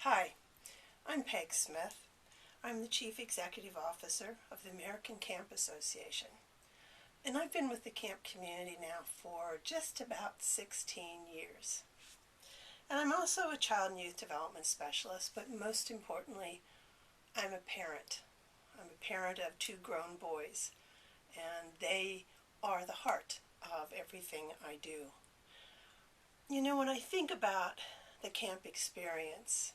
Hi, I'm Peg Smith. I'm the Chief Executive Officer of the American Camp Association. And I've been with the camp community now for just about 16 years. And I'm also a child and youth development specialist, but most importantly, I'm a parent. I'm a parent of 2 grown boys, and they are the heart of everything I do. You know, when I think about the camp experience,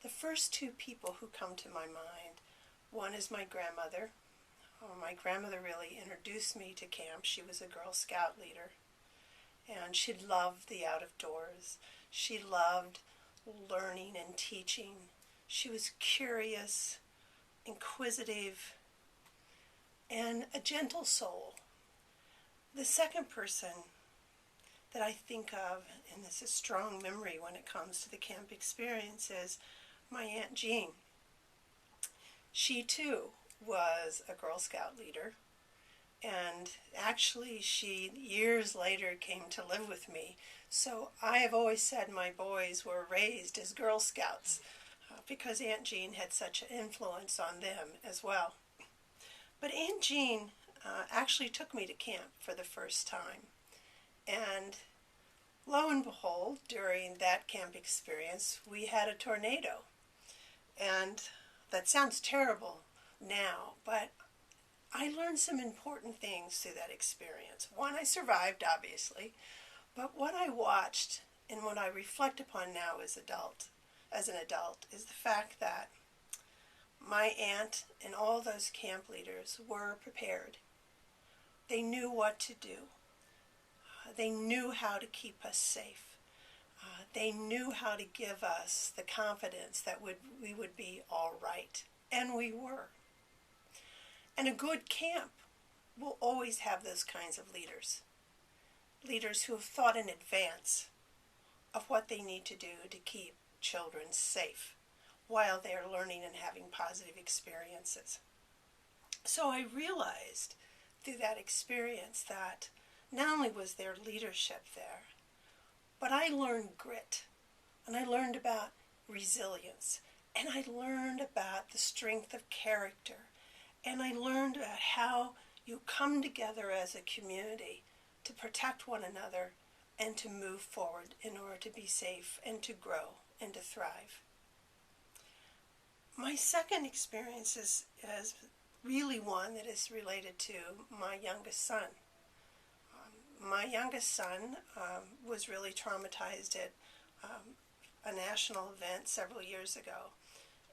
the first 2 people who come to my mind, one is my grandmother. My grandmother really introduced me to camp. She was a Girl Scout leader, and she loved the out of doors. She loved learning and teaching. She was curious, inquisitive, and a gentle soul. The second person that I think of, and it's a strong memory when it comes to the camp experience, is my Aunt Jean. She too was a Girl Scout leader, and actually she years later came to live with me. So I have always said my boys were raised as Girl Scouts because Aunt Jean had such an influence on them as well. But Aunt Jean actually took me to camp for the first time, and lo and behold, during that camp experience, we had a tornado. And that sounds terrible now, but I learned some important things through that experience. One, I survived, obviously, but what I watched and what I reflect upon now as an adult, is the fact that my aunt and all those camp leaders were prepared. They knew what to do. They knew how to keep us safe. They knew how to give us the confidence that we would be all right. And we were. And a good camp will always have those kinds of leaders. Leaders who have thought in advance of what they need to do to keep children safe while they are learning and having positive experiences. So I realized through that experience that not only was there leadership there, but I learned grit, and I learned about resilience, and I learned about the strength of character, and I learned about how you come together as a community to protect one another and to move forward in order to be safe and to grow and to thrive. My second experience is really one that is related to my youngest son. My youngest son was really traumatized at a national event several years ago.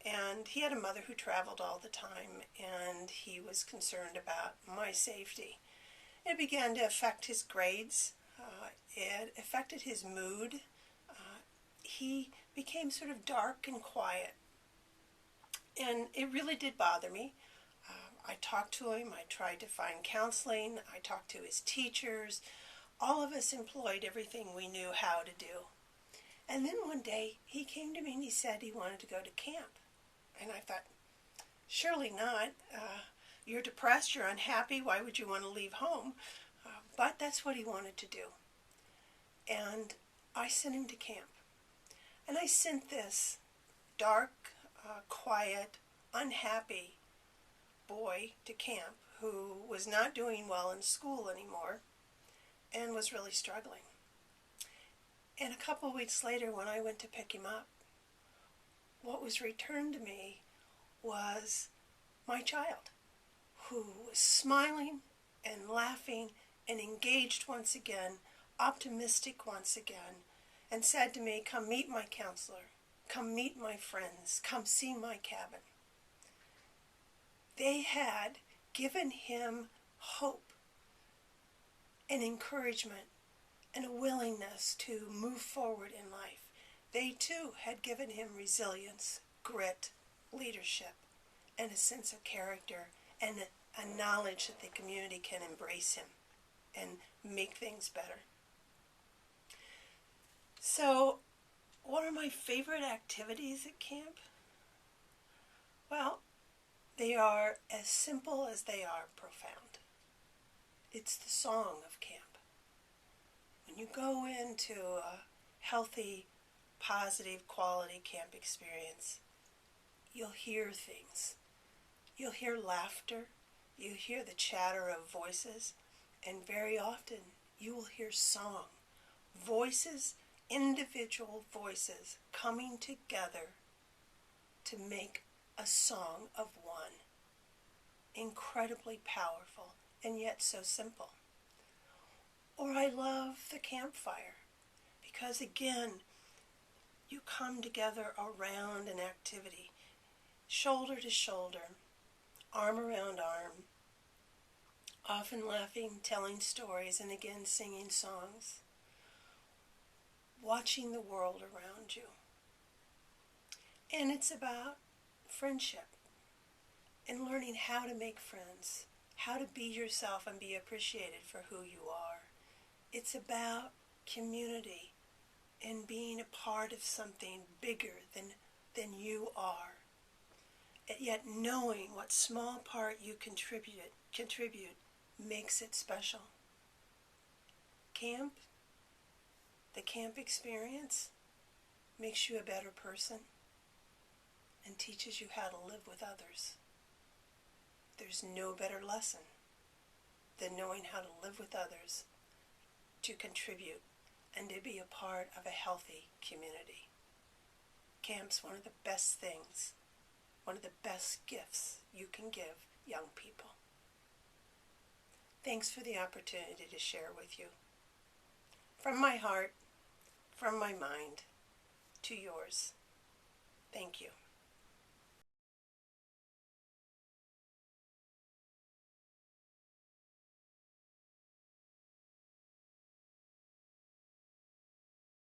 And he had a mother who traveled all the time, and he was concerned about my safety. It began to affect his grades. It affected his mood. He became sort of dark and quiet. And it really did bother me. I talked to him. I tried to find counseling. I talked to his teachers. All of us employed everything we knew how to do. And then one day he came to me and he said he wanted to go to camp. And I thought, surely not. You're depressed, you're unhappy, why would you want to leave home? But that's what he wanted to do. And I sent him to camp. And I sent this dark, quiet, unhappy boy to camp who was not doing well in school anymore and was really struggling. And a couple of weeks later, when I went to pick him up, what was returned to me was my child, who was smiling and laughing and engaged once again, optimistic once again, and said to me, "Come meet my counselor, come meet my friends, come see my cabin." They had given him hope and encouragement and a willingness to move forward in life. They too had given him resilience, grit, leadership, and a sense of character, and a knowledge that the community can embrace him and make things better. So, what are my favorite activities at camp? Well, they are as simple as they are profound. It's the song of camp. When you go into a healthy, positive quality camp experience, you'll hear things. You'll hear laughter, you hear the chatter of voices, and very often you will hear song. Voices, individual voices coming together to make a song of one. Incredibly powerful and yet so simple. Or I love the campfire because again, you come together around an activity, shoulder to shoulder, arm around arm, often laughing, telling stories, and again singing songs, watching the world around you. And it's about friendship and learning how to make friends, how to be yourself and be appreciated for who you are. It's about community and being a part of something bigger than you are. And yet knowing what small part you contribute makes it special. Camp, the camp experience, makes you a better person and teaches you how to live with others. There's no better lesson than knowing how to live with others, to contribute, and to be a part of a healthy community. Camp's one of the best things, one of the best gifts you can give young people. Thanks for the opportunity to share with you. From my heart, from my mind, to yours. Thank you.